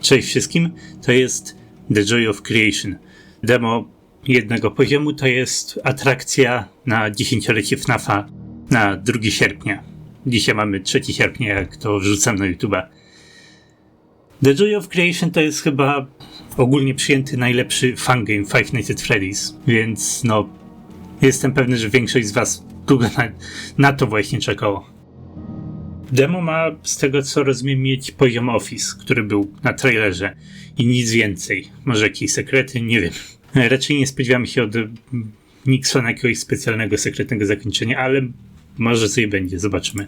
Cześć wszystkim, to jest The Joy of Creation. Demo jednego poziomu to jest atrakcja na 10-lecie FNAF-a na 2 sierpnia. Dzisiaj mamy 3 sierpnia, jak to wrzucam na YouTube'a. The Joy of Creation to jest chyba ogólnie przyjęty najlepszy fangame Five Nights at Freddy's, więc no jestem pewny, że większość z was długo na to właśnie czekało. Demo ma, z tego co rozumiem, mieć poziom Office, który był na trailerze i nic więcej. Może jakieś sekrety? Nie wiem. Raczej nie spodziewamy się od Nixona jakiegoś specjalnego, sekretnego zakończenia, ale może coś będzie, zobaczymy.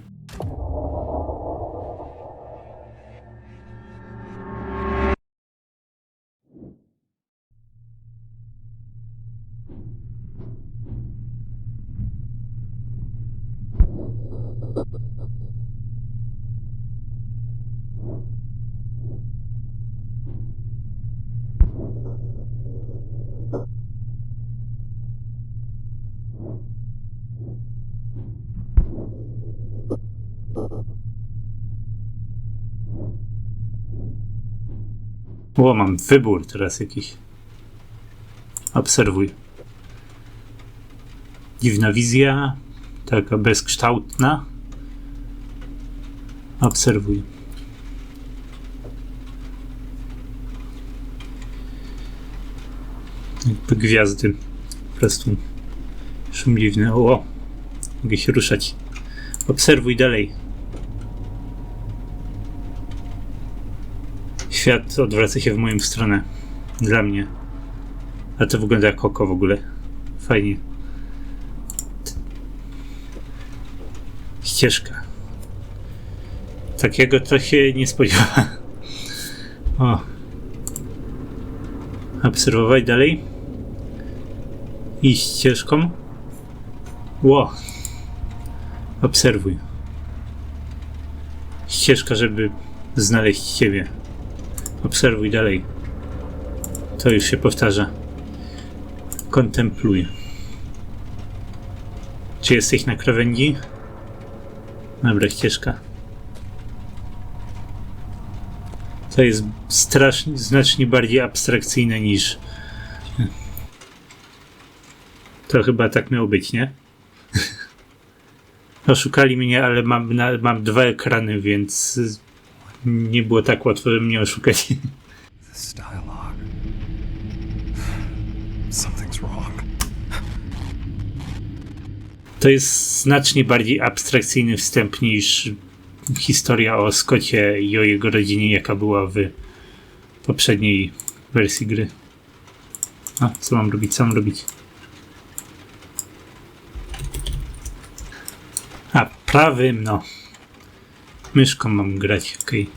O, mam wybór teraz jakiś. Obserwuj. Dziwna wizja, taka bezkształtna. Obserwuj. Jakby gwiazdy. Po prostu szumliwne. O, mogę się ruszać. Obserwuj dalej. Świat odwraca się w moją stronę. Dla mnie. A to wygląda jak oko w ogóle. Fajnie. Ścieżka. Takiego to się nie spodziewa. O. Obserwować dalej. Iść ścieżką. Ło. Obserwuj. Ścieżka, żeby znaleźć ciebie. Obserwuj dalej. To już się powtarza. Kontempluj. Czy jesteś na krawędzi? Dobra, ścieżka. To jest znacznie bardziej abstrakcyjne niż... To chyba tak miało być, nie? Oszukali mnie, ale mam 2 ekrany, więc... Nie było tak łatwo mnie oszukać. To jest znacznie bardziej abstrakcyjny wstęp niż historia o Scottie i o jego rodzinie, jaka była w poprzedniej wersji gry. A, co mam robić? Co mam robić? A, prawym, no. Myszką mam grać, okej.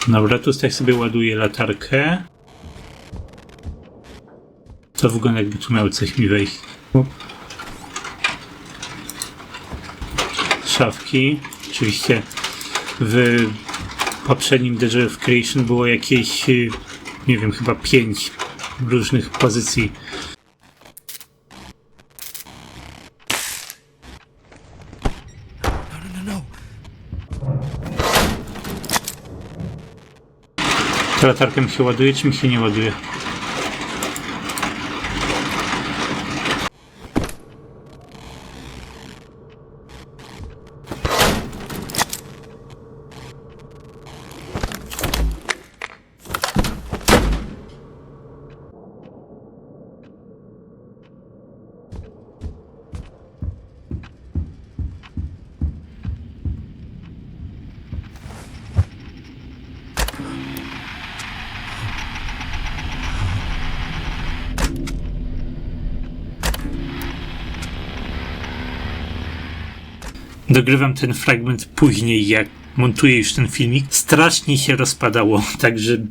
Dobra, tutaj sobie ładuję latarkę. To wygląda, jakby tu miało coś mi wejść. Szafki. Oczywiście w poprzednim The Joy of Creation było jakieś, nie wiem, chyba 5 różnych pozycji. Ta latarka mi się ładuje, czy mi się nie ładuje? Dogrywam ten fragment później, jak montuję już ten filmik. Strasznie się rozpadało, także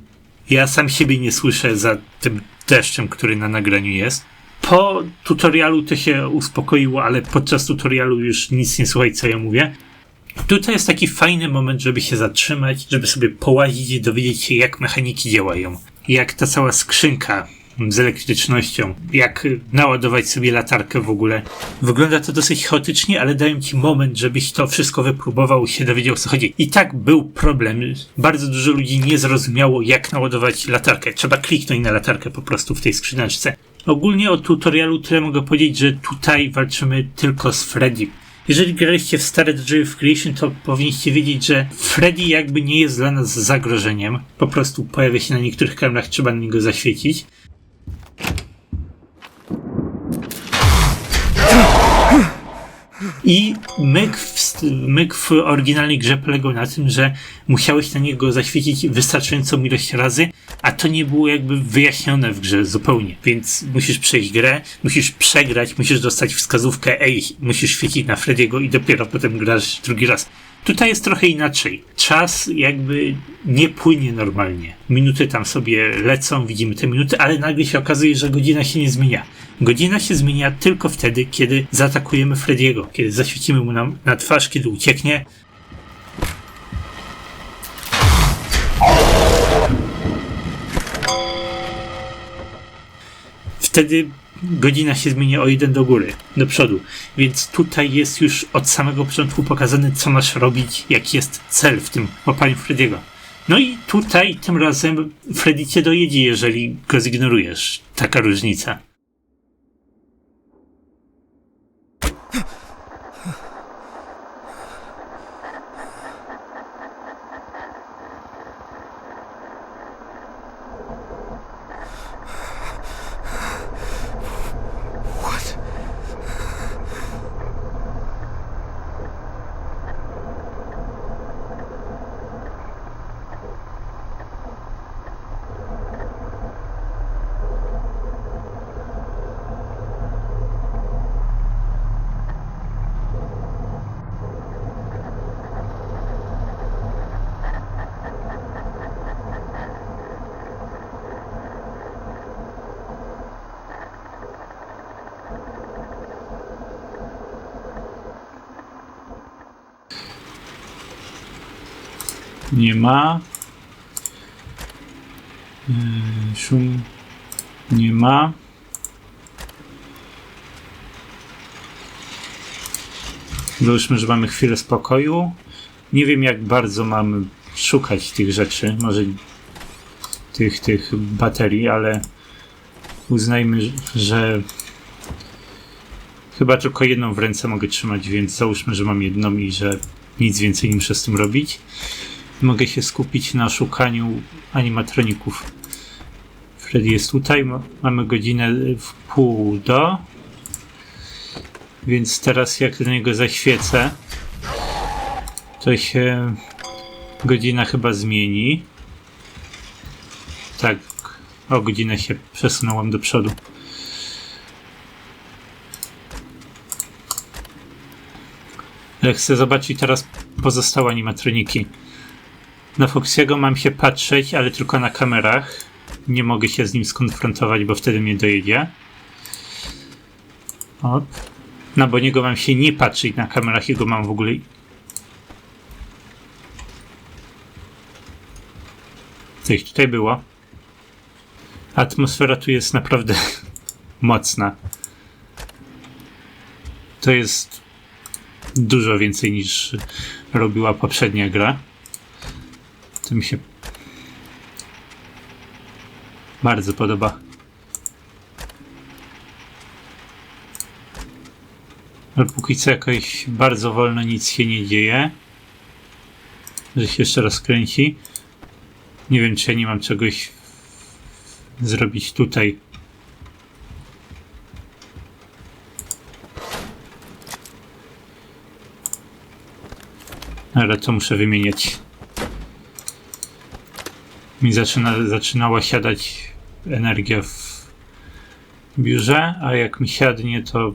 Ja sam siebie nie słyszę za tym deszczem, który na nagraniu jest. Po tutorialu to się uspokoiło, ale podczas tutorialu już nic nie słuchaj, co ja mówię. Tutaj jest taki fajny moment, żeby się zatrzymać, żeby sobie połazić i dowiedzieć się, jak mechaniki działają. Jak ta cała skrzynka z elektrycznością, jak naładować sobie latarkę w ogóle. Wygląda to dosyć chaotycznie, ale dają ci moment, żebyś to wszystko wypróbował i się dowiedział, o co chodzi. I tak był problem. Bardzo dużo ludzi nie zrozumiało, jak naładować latarkę. Trzeba kliknąć na latarkę po prostu w tej skrzyneczce. Ogólnie o tutorialu tyle mogę powiedzieć, że tutaj walczymy tylko z Freddy. Jeżeli graliście w stare The Joy of Creation, to powinniście wiedzieć, że Freddy jakby nie jest dla nas zagrożeniem. Po prostu pojawia się na niektórych kamerach, trzeba na niego zaświecić. I myk w oryginalnej grze polegał na tym, że musiałeś na niego zaświecić wystarczającą ilość razy, a to nie było jakby wyjaśnione w grze zupełnie. Więc musisz przejść grę, musisz przegrać, musisz dostać wskazówkę, musisz świecić na Freddy'ego i dopiero potem grasz drugi raz. Tutaj jest trochę inaczej. Czas jakby nie płynie normalnie. Minuty tam sobie lecą, widzimy te minuty, ale nagle się okazuje, że godzina się nie zmienia. Godzina się zmienia tylko wtedy, kiedy zaatakujemy Freddy'ego, kiedy zaświecimy mu na twarz, kiedy ucieknie. Wtedy godzina się zmienia o 1 do góry, do przodu. Więc tutaj jest już od samego początku pokazane, co masz robić, jaki jest cel w tym łapaniu Freddy'ego. No i tutaj tym razem Freddy cię dojedzie, jeżeli go zignorujesz. Taka różnica. Nie ma. Szum. Nie ma. Załóżmy, że mamy chwilę spokoju. Nie wiem, jak bardzo mamy szukać tych rzeczy. Może tych baterii, ale uznajmy, że chyba tylko jedną w ręce mogę trzymać, więc załóżmy, że mam jedną i że nic więcej nie muszę z tym robić. Mogę się skupić na szukaniu animatroników. Freddy jest tutaj, mamy godzinę w pół do. Więc teraz jak do niego zaświecę, to się godzina chyba zmieni. Tak, o godzinę się przesunąłem do przodu. Ale chcę zobaczyć teraz pozostałe animatroniki. Na Foxy'ego mam się patrzeć, ale tylko na kamerach. Nie mogę się z nim skonfrontować, bo wtedy mnie dojedzie. O. Na Boniego mam się nie patrzeć na kamerach, jego mam w ogóle... Coś tutaj było. Atmosfera tu jest naprawdę mocna. To jest dużo więcej niż robiła poprzednia gra. To mi się bardzo podoba. Ale póki co jakoś bardzo wolno, nic się nie dzieje. Że się jeszcze rozkręci. Nie wiem, czy ja nie mam czegoś zrobić tutaj. Ale to muszę wymieniać. Mi zaczynała siadać energia w biurze, a jak mi siadnie, to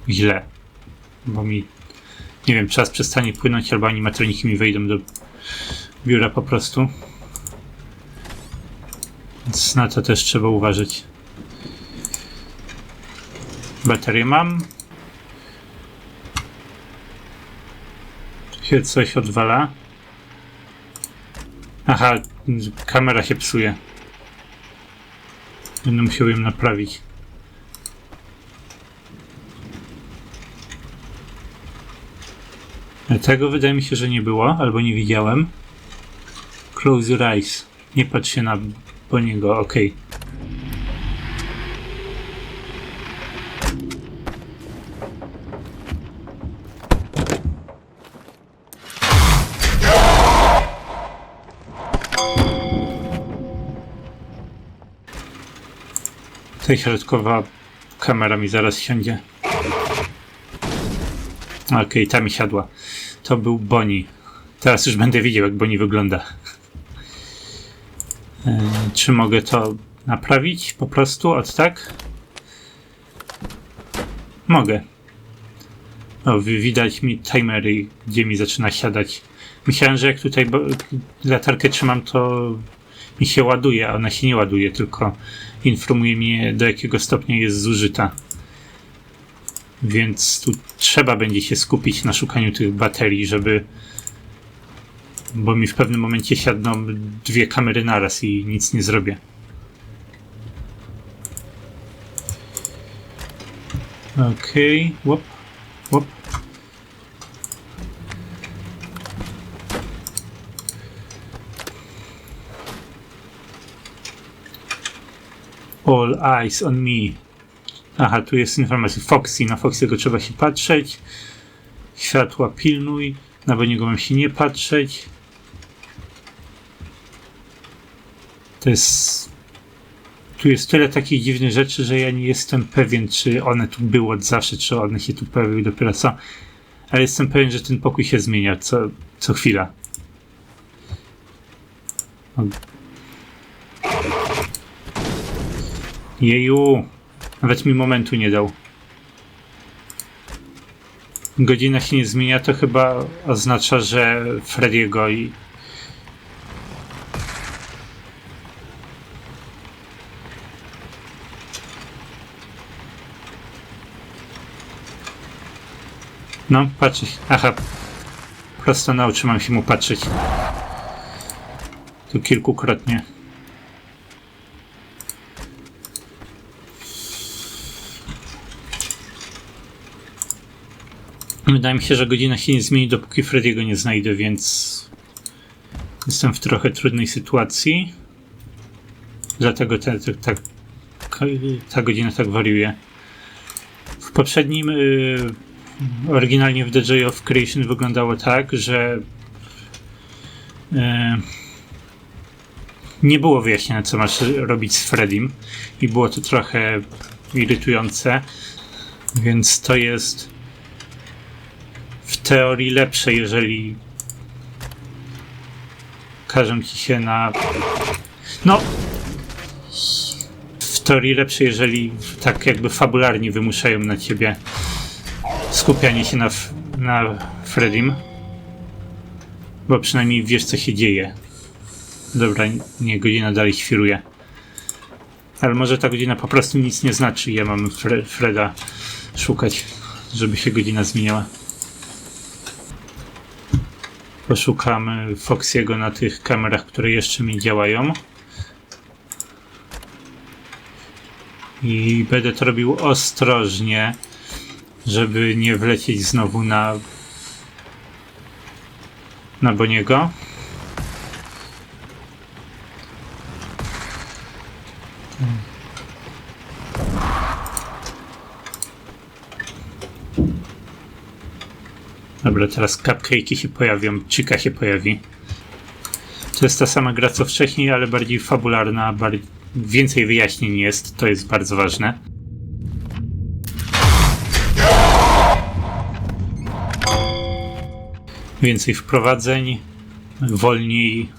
źle. Bo mi, nie wiem, czas przestanie płynąć, albo animatroniki mi wejdą do biura po prostu. Więc na to też trzeba uważać. Baterię mam. Tu się coś odwala. Aha, kamera się psuje. Będę musiał ją naprawić. Tego wydaje mi się, że nie było, albo nie widziałem. Close your eyes. Nie patrz się na Bonniego, okej. Ta środkowa kamera mi zaraz siądzie. Okej, ta mi siadła. To był Bonnie. Teraz już będę widział, jak Bonnie wygląda. Czy mogę to naprawić po prostu? Od tak? Mogę. O, widać mi timery, gdzie mi zaczyna siadać. Myślałem, że jak tutaj latarkę trzymam, to mi się ładuje, a ona się nie ładuje, tylko informuje mnie, do jakiego stopnia jest zużyta. Więc tu trzeba będzie się skupić na szukaniu tych baterii, bo mi w pewnym momencie siadną dwie kamery naraz i nic nie zrobię. Okej, łop, łop. All eyes on me. Aha, tu jest informacja. Foxy, na Foxy'ego trzeba się patrzeć. Światła pilnuj. Na niego mam się nie patrzeć. Tu jest tyle takich dziwnych rzeczy, że ja nie jestem pewien, czy one tu były od zawsze, czy one się tu pojawiły dopiero co. Ale jestem pewien, że ten pokój się zmienia co chwila. Jeju, nawet mi momentu nie dał. Godzina się nie zmienia, to chyba oznacza, że Freddy'ego i... No, patrzeć. Aha, prosto na oczy mam się mu patrzeć. Tu kilkukrotnie. Wydaje mi się, że godzina się nie zmieni, dopóki Freddy'ego nie znajdę, więc jestem w trochę trudnej sytuacji. Dlatego ta godzina tak wariuje. W poprzednim, oryginalnie w The Joy of Creation wyglądało tak, że nie było wyjaśnione, co masz robić z Freddym i było to trochę irytujące, więc to jest w teorii lepsze, jeżeli każą ci się na... No! W teorii lepsze, jeżeli tak jakby fabularnie wymuszają na ciebie skupianie się na Freddym. Bo przynajmniej wiesz, co się dzieje. Dobra, nie, godzina dalej świruje. Ale może ta godzina po prostu nic nie znaczy. Ja mam Freda szukać, żeby się godzina zmieniała. Poszukamy Foxy'ego na tych kamerach, które jeszcze mi działają. I będę to robił ostrożnie, żeby nie wlecieć znowu na Bonniego. Dobra, teraz cupcake'i się pojawią, Chica się pojawi. To jest ta sama gra co wcześniej, ale bardziej fabularna, więcej wyjaśnień jest, to jest bardzo ważne. Więcej wprowadzeń, wolniej,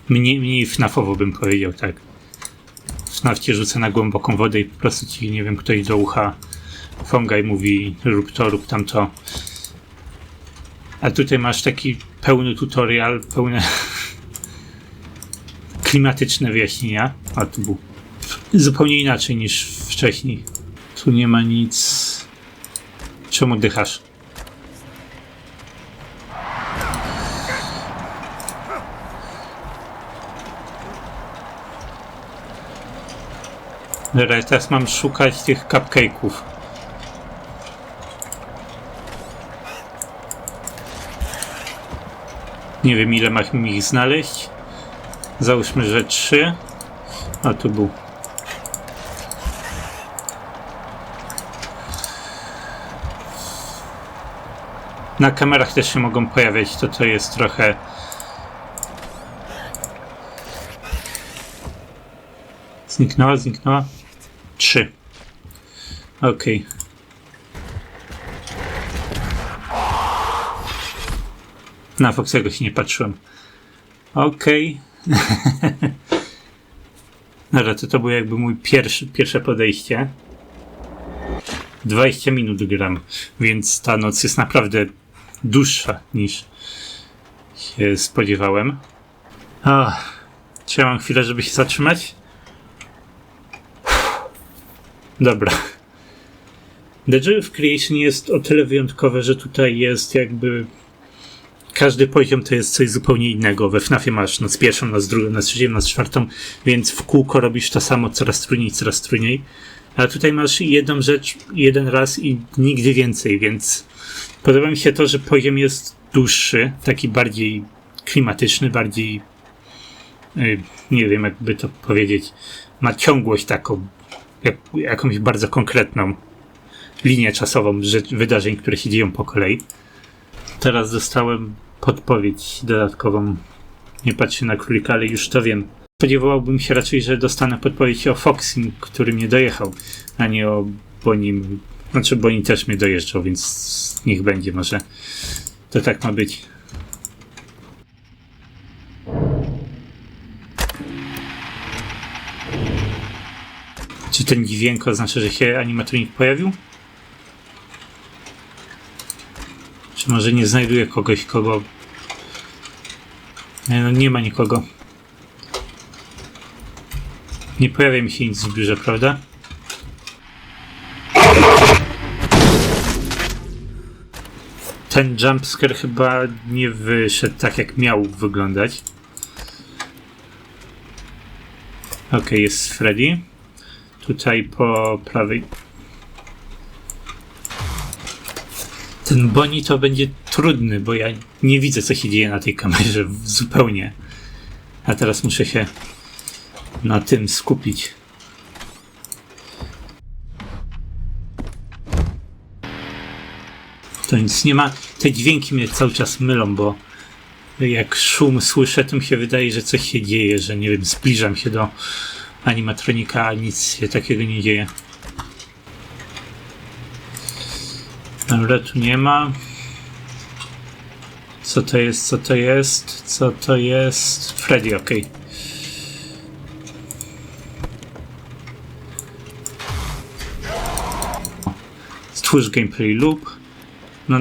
mniej FNAF-owo bym powiedział, tak. FNAF cię rzuca na głęboką wodę i po prostu ci, nie wiem, ktoś do ucha Fungi mówi rób to, rób tamto. A tutaj masz taki pełny tutorial, pełne klimatyczne wyjaśnienia. A tu był zupełnie inaczej niż wcześniej. Tu nie ma nic. Czemu dychasz? Dobra, teraz mam szukać tych cupcake'ów. Nie wiem, ile mam ich znaleźć. Załóżmy, że 3. A tu był. Na kamerach też się mogą pojawiać, to jest trochę... Zniknęła? 3. Okej. Na Foxego się nie patrzyłem. Okej. Dobra, to było jakby mój pierwsze podejście. 20 minut gram, więc ta noc jest naprawdę dłuższa niż się spodziewałem. Czy ja mam chwilę, żeby się zatrzymać? Dobra. The Joy of Creation jest o tyle wyjątkowe, że tutaj jest jakby... Każdy poziom to jest coś zupełnie innego. We FNAF-ie masz noc pierwszą, noc drugą, noc trzecią, noc czwartą, więc w kółko robisz to samo coraz trudniej. A tutaj masz jedną rzecz, jeden raz i nigdy więcej, więc podoba mi się to, że poziom jest dłuższy, taki bardziej klimatyczny, bardziej nie wiem, jakby to powiedzieć, ma ciągłość taką, jakąś bardzo konkretną linię czasową wydarzeń, które się dzieją po kolei. Teraz dostałem podpowiedź dodatkową. Nie patrzę na królika, ale już to wiem. Spodziewałbym się raczej, że dostanę podpowiedź o Foxim, który mnie dojechał, a nie o Bonim. Znaczy, Boni też mnie dojeżdżał, więc niech będzie, może to tak ma być. Czy ten dźwięk oznacza, że się animatronik pojawił? Czy może nie znajduję kogoś, kogo... No, nie ma nikogo. Nie pojawia mi się nic w biurze, prawda? Ten jumpscare chyba nie wyszedł tak, jak miał wyglądać. Okej, jest Freddy. Tutaj po prawej... Ten Bonnie to będzie trudny, bo ja nie widzę, co się dzieje na tej kamerze zupełnie. A teraz muszę się na tym skupić. To nic nie ma. Te dźwięki mnie cały czas mylą, bo jak szum słyszę, to mi się wydaje, że coś się dzieje, że nie wiem, zbliżam się do animatronika, a nic się takiego nie dzieje. Dobra, tu nie ma. Co to jest? Co to jest? Co to jest? Freddy, okej. Stwórz gameplay loop. No,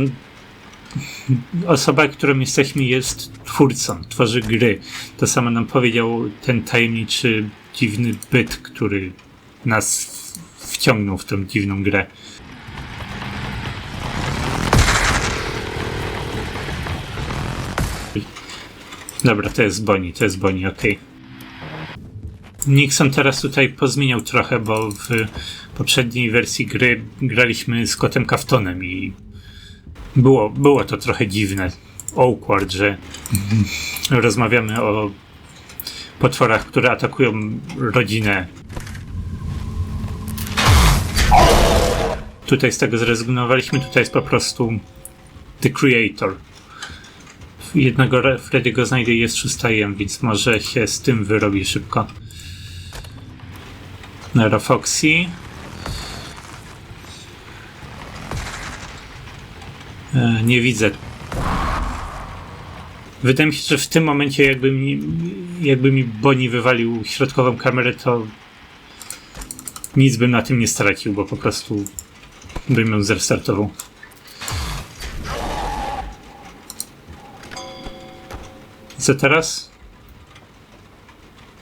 osoba, którą jesteśmy, jest twórcą, tworzy gry. To samo nam powiedział ten tajemniczy, dziwny byt, który nas wciągnął w tą dziwną grę. Dobra, to jest Bonnie, okej. Nixon teraz tutaj pozmieniał trochę, bo w poprzedniej wersji gry graliśmy z kotem Kaftonem i było to trochę dziwne, awkward, że rozmawiamy o potworach, które atakują rodzinę. Tutaj z tego zrezygnowaliśmy, tutaj jest po prostu The Creator. Jednego Freddy'ego znajdę i jest 6 AM, więc może się z tym wyrobi szybko. Nara Foxy. Nie widzę. Wydaje mi się, że w tym momencie jakby mi Bonnie wywalił środkową kamerę, to nic bym na tym nie stracił, bo po prostu bym ją zrestartował. Co teraz?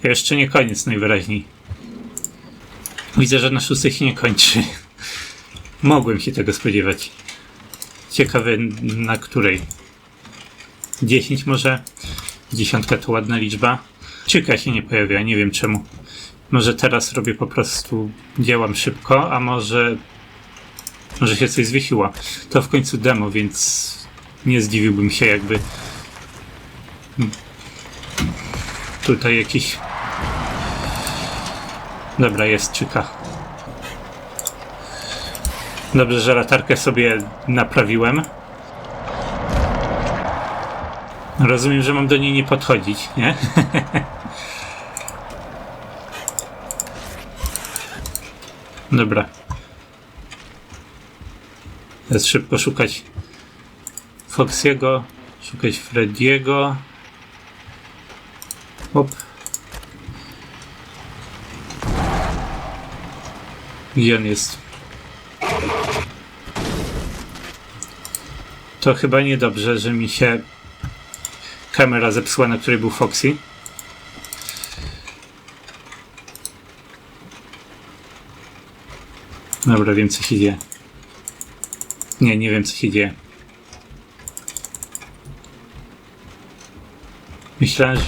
Jeszcze nie koniec najwyraźniej. Widzę, że na 6 się nie kończy. Mogłem się tego spodziewać. Ciekawe na której. 10 może? 10 to ładna liczba. Czyka się nie pojawia, nie wiem czemu. Może teraz robię po prostu, działam szybko, a może się coś zwiesiło. To w końcu demo, więc nie zdziwiłbym się jakby tutaj jakiś... Dobra, jest czyka. Dobrze, że latarkę sobie naprawiłem. Rozumiem, że mam do niej nie podchodzić, nie? Dobra. Teraz szybko szukać Foxy'ego, szukać Freddy'ego. Hop. Gdzie on jest? To chyba niedobrze, że mi się kamera zepsuła, na której był Foxy. Dobra, wiem co się dzieje. Nie wiem co się dzieje. Myślałem, że...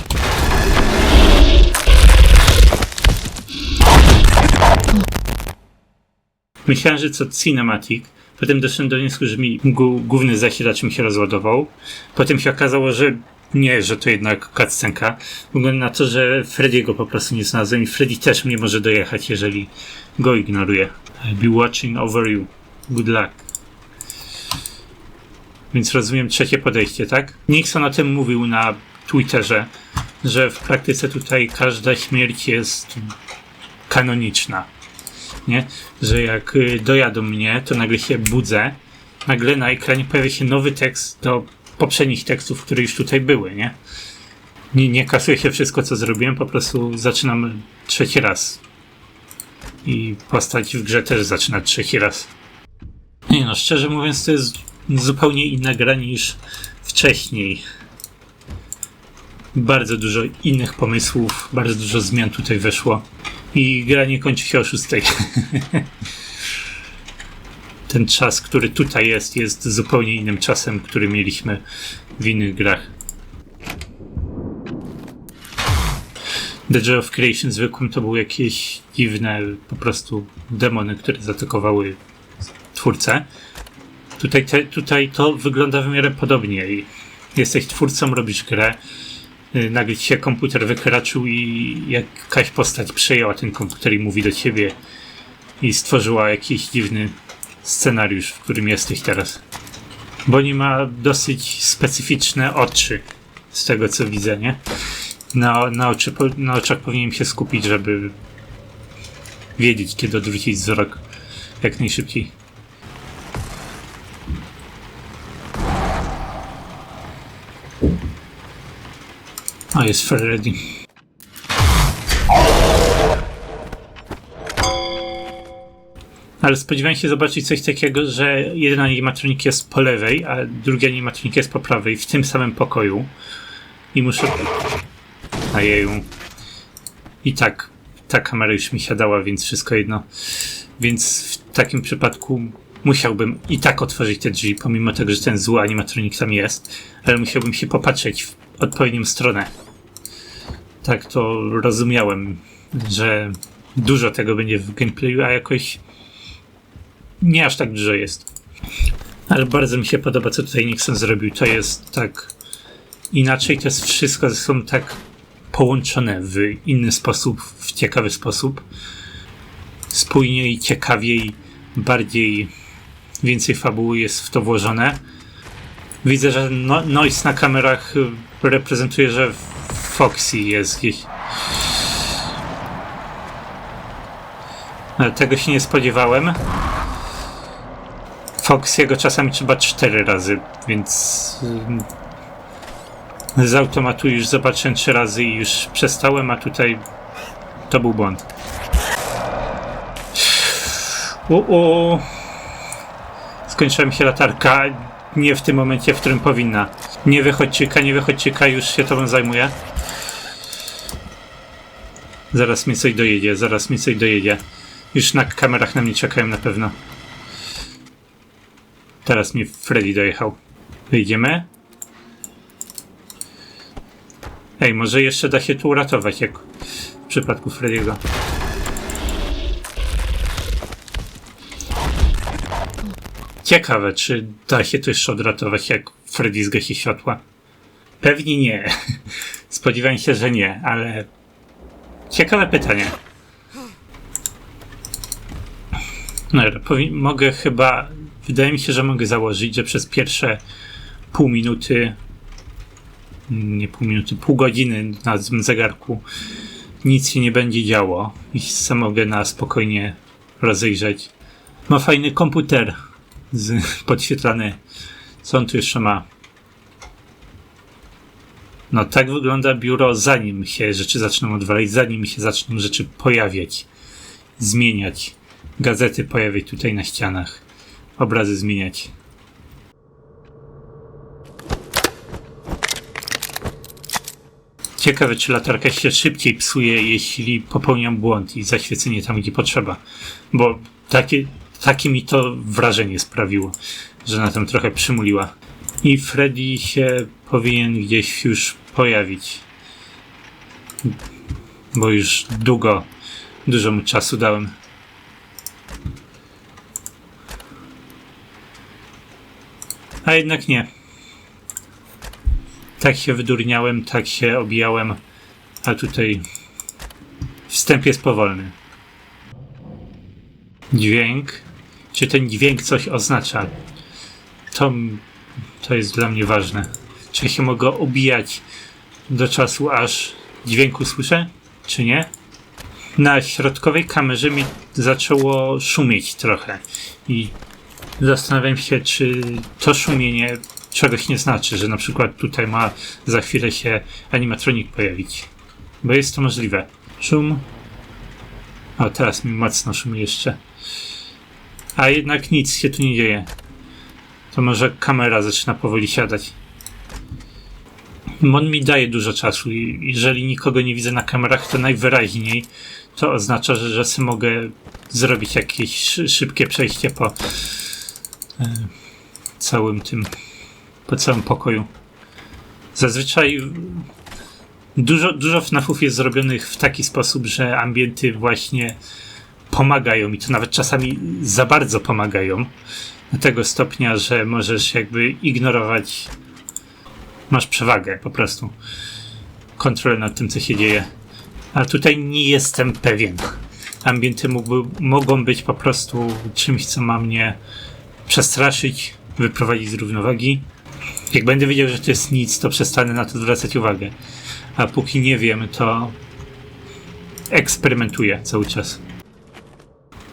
Myślałem, że to cinematic. Potem doszedłem do wniosku, że mi główny zasilacz mi się rozładował. Potem się okazało, że nie, że to jednak cutscenka. Wygląda na to, że Freddy'ego po prostu nie znalazłem i Freddy też mnie może dojechać, jeżeli go ignoruję. I'll be watching over you. Good luck. Więc rozumiem trzecie podejście, tak? Nixon o tym mówił na Twitterze, że w praktyce tutaj każda śmierć jest kanoniczna. Nie? Że jak dojadą mnie, to nagle się budzę, nagle na ekranie pojawia się nowy tekst do poprzednich tekstów, które już tutaj były, nie? Nie kasuje się wszystko, co zrobiłem, po prostu zaczynam trzeci raz. I postać w grze też zaczyna trzeci raz. Nie no, szczerze mówiąc, to jest zupełnie inna gra niż wcześniej. Bardzo dużo innych pomysłów, bardzo dużo zmian tutaj weszło. I gra nie kończy się o 6. Ten czas, który tutaj jest zupełnie innym czasem, który mieliśmy w innych grach. The Joy of Creation zwykłym to były jakieś dziwne po prostu demony, które zaatakowały twórcę. Tutaj to wygląda w miarę podobnie. Jesteś twórcą, robisz grę, nagle ci się komputer wykraczył i jakaś postać przejęła ten komputer i mówi do ciebie i stworzyła jakiś dziwny scenariusz, w którym jesteś teraz. Bo nie ma dosyć specyficzne oczy, z tego co widzę, nie? Na oczach powinienem się skupić, żeby wiedzieć, kiedy odwrócić wzrok jak najszybciej. A, jest Freddy. Ale spodziewałem się zobaczyć coś takiego, że jeden animatronik jest po lewej, a drugi animatronik jest po prawej, w tym samym pokoju. I muszę... Ajeju. I tak, ta kamera już mi siadała, więc wszystko jedno. Więc w takim przypadku musiałbym i tak otworzyć te drzwi, pomimo tego, że ten zły animatronik tam jest, ale musiałbym się popatrzeć w odpowiednią stronę. Tak to rozumiałem, że dużo tego będzie w gameplayu, a jakoś nie aż tak dużo jest. Ale bardzo mi się podoba, co tutaj Nixon zrobił. To jest tak inaczej, to jest wszystko ze sobą tak połączone w inny sposób, w ciekawy sposób. Spójniej, ciekawiej, bardziej, więcej fabuły jest w to włożone. Widzę, że noise na kamerach reprezentuje, że Foxy jest gdzieś. Ale tego się nie spodziewałem. Foxy'ego czasami trzeba 4 razy, więc z automatu już zobaczyłem 3 razy i już przestałem, a tutaj to był błąd. Skończyła mi się latarka. Nie w tym momencie, w którym powinna. Nie wychodź czyka, już się tobą zajmuję. Zaraz mnie coś dojedzie. Już na kamerach na mnie czekają na pewno. Teraz mnie Freddy dojechał. Wyjdziemy. Ej, może jeszcze da się tu uratować, jak w przypadku Freddy'ego. Ciekawe, czy da się to jeszcze odratować, jak Freddy zgasi światła. Pewnie nie. Spodziewałem się, że nie, ale... Ciekawe pytanie. No, mogę chyba... Wydaje mi się, że mogę założyć, że przez pierwsze pół minuty... Nie pół minuty, pół godziny na tym zegarku nic się nie będzie działo i sam mogę na spokojnie rozejrzeć. Ma fajny komputer podświetlany. Co on tu jeszcze ma? No tak wygląda biuro, zanim się rzeczy zaczną odwalać, zanim się zaczną rzeczy pojawiać, zmieniać. Gazety pojawiać tutaj na ścianach. Obrazy zmieniać. Ciekawe, czy latarka się szybciej psuje, jeśli popełniam błąd i zaświecenie tam, gdzie potrzeba. Bo takie mi to wrażenie sprawiło, że na tym trochę przymuliła. I Freddy się powinien gdzieś już pojawić. Bo już dużo mu czasu dałem. A jednak nie. Tak się wydurniałem, tak się obijałem, a tutaj wstęp jest powolny. Dźwięk. Czy ten dźwięk coś oznacza? To jest dla mnie ważne. Czy się mogę obijać do czasu, aż dźwięk usłyszę, czy nie? Na środkowej kamerze mi zaczęło szumieć trochę i zastanawiam się, czy to szumienie czegoś nie znaczy, że na przykład tutaj ma za chwilę się animatronik pojawić. Bo jest to możliwe. Szum. O, teraz mi mocno szumi jeszcze. A jednak nic się tu nie dzieje. To może kamera zaczyna powoli siadać. On mi daje dużo czasu i jeżeli nikogo nie widzę na kamerach, to najwyraźniej to oznacza, że sobie mogę zrobić jakieś szybkie przejście po całym pokoju. Zazwyczaj dużo FNAF-ów jest zrobionych w taki sposób, że ambienty właśnie pomagają i to nawet czasami za bardzo pomagają. Do tego stopnia, że możesz jakby ignorować, masz przewagę po prostu, kontrolę nad tym, co się dzieje. A tutaj nie jestem pewien. Ambienty mogą być po prostu czymś, co ma mnie przestraszyć, wyprowadzić z równowagi. Jak będę wiedział, że to jest nic, to przestanę na to zwracać uwagę. A póki nie wiem, to eksperymentuję cały czas.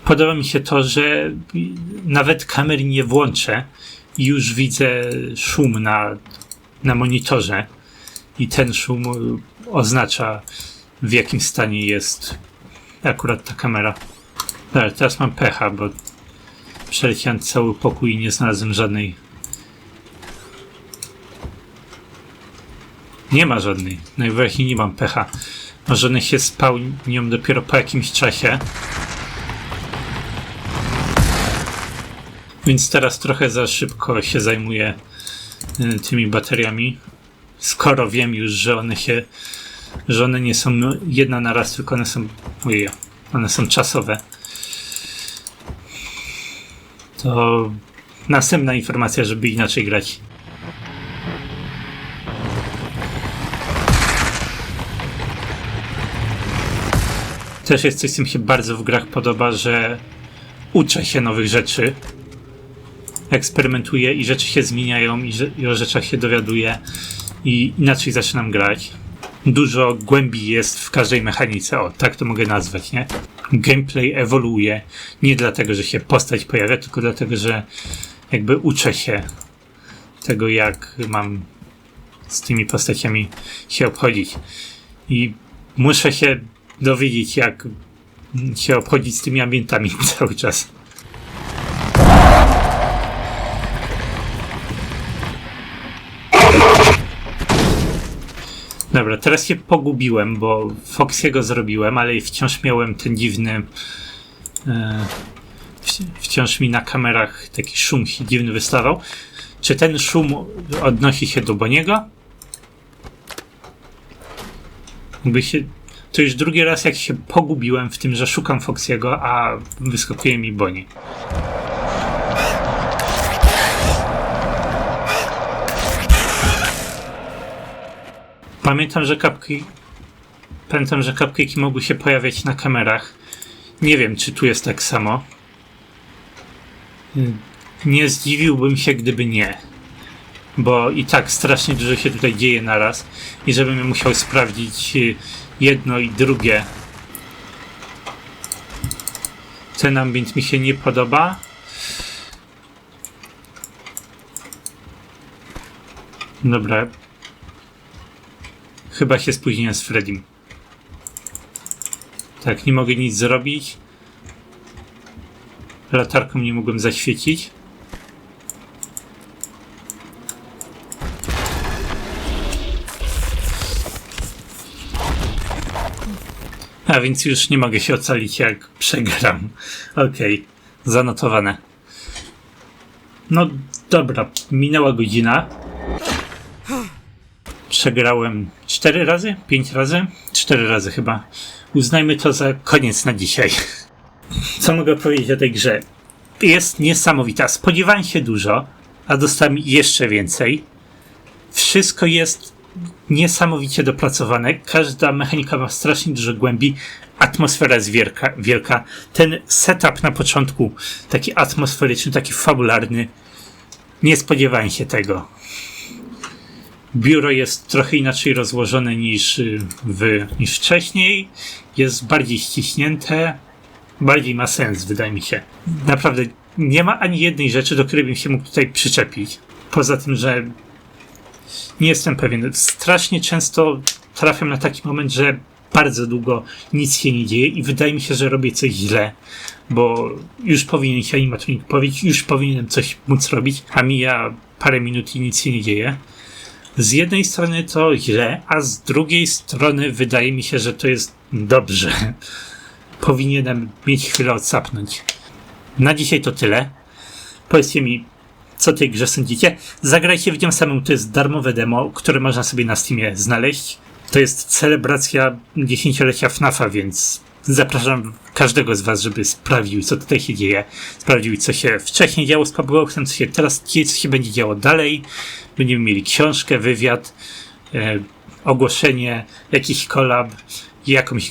Podoba mi się to, że nawet kamery nie włączę i już widzę szum na monitorze i ten szum oznacza, w jakim stanie jest akurat ta kamera. Ale teraz mam pecha, bo przeleciałem cały pokój i nie znalazłem żadnej. Nie ma żadnej. Najwyraźniej nie mam pecha. Może one się spełnią dopiero po jakimś czasie. Więc teraz trochę za szybko się zajmuję tymi bateriami. Skoro wiem już, że one nie są jedna na raz, tylko one są czasowe. To następna informacja, żeby inaczej grać. Też jest coś, co mi się bardzo w grach podoba, że uczę się nowych rzeczy, eksperymentuję i rzeczy się zmieniają i o rzeczach się dowiaduję i inaczej zaczynam grać. Dużo głębi jest w każdej mechanice, tak to mogę nazwać, nie? Gameplay ewoluuje, nie dlatego, że się postać pojawia, tylko dlatego, że jakby uczę się tego, jak mam z tymi postaciami się obchodzić. I muszę się dowiedzieć, jak się obchodzić z tymi ambientami cały czas. Dobra, teraz się pogubiłem, bo Foxiego zrobiłem, ale wciąż miałem ten dziwny... wciąż mi na kamerach taki szum się dziwny wystawał. Czy ten szum odnosi się do Boniego? To już drugi raz, jak się pogubiłem w tym, że szukam Foxiego, a wyskakuje mi Bonnie. Pamiętam, że cupcake'i mogły się pojawiać na kamerach. Nie wiem, czy tu jest tak samo. Nie zdziwiłbym się, gdyby nie. Bo i tak strasznie dużo się tutaj dzieje naraz. I żebym musiał sprawdzić jedno i drugie. Ten ambient mi się nie podoba. Dobra. Chyba się spóźniłem z Freddym. Tak, nie mogę nic zrobić. Latarką nie mogłem zaświecić. A więc już nie mogę się ocalić, jak przegram. Okej, zanotowane. No dobra, minęła godzina. Przegrałem 4 razy? 5 razy? 4 razy chyba. Uznajmy to za koniec na dzisiaj. Co mogę powiedzieć o tej grze? Jest niesamowita. Spodziewałem się dużo, a dostałem jeszcze więcej. Wszystko jest niesamowicie dopracowane. Każda mechanika ma strasznie dużo głębi. Atmosfera jest wielka. Ten setup na początku, taki atmosferyczny, taki fabularny. Nie spodziewałem się tego. Biuro jest trochę inaczej rozłożone niż wcześniej. Jest bardziej ściśnięte. Bardziej ma sens, wydaje mi się. Naprawdę nie ma ani jednej rzeczy, do której bym się mógł tutaj przyczepić. Poza tym, że nie jestem pewien. Strasznie często trafiam na taki moment, że bardzo długo nic się nie dzieje i wydaje mi się, że robię coś źle, bo już powinien się animatronik powiedzieć, już powinienem coś móc robić, a mija parę minut i nic się nie dzieje. Z jednej strony to źle, a z drugiej strony wydaje mi się, że to jest dobrze. Powinienem mieć chwilę odsapnąć. Na dzisiaj to tyle. Powiedzcie mi, co tej grze sądzicie. Zagrajcie w nią samemu, to jest darmowe demo, które można sobie na Steamie znaleźć. To jest celebracja 10-lecia FNAF-a, więc zapraszam każdego z was, żeby sprawdził, co tutaj się dzieje. Sprawdził, co się wcześniej działo z Pabloxem, co się teraz dzieje, co się będzie działo dalej. Będziemy mieli książkę, wywiad, ogłoszenie, jakiś collab, jakąś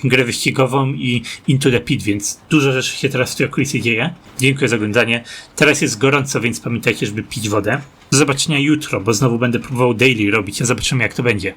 grę wyścigową i Into the Pit, więc dużo rzeczy się teraz w tej okolicy dzieje. Dziękuję za oglądanie. Teraz jest gorąco, więc pamiętajcie, żeby pić wodę. Do zobaczenia jutro, bo znowu będę próbował daily robić, a zobaczymy, jak to będzie.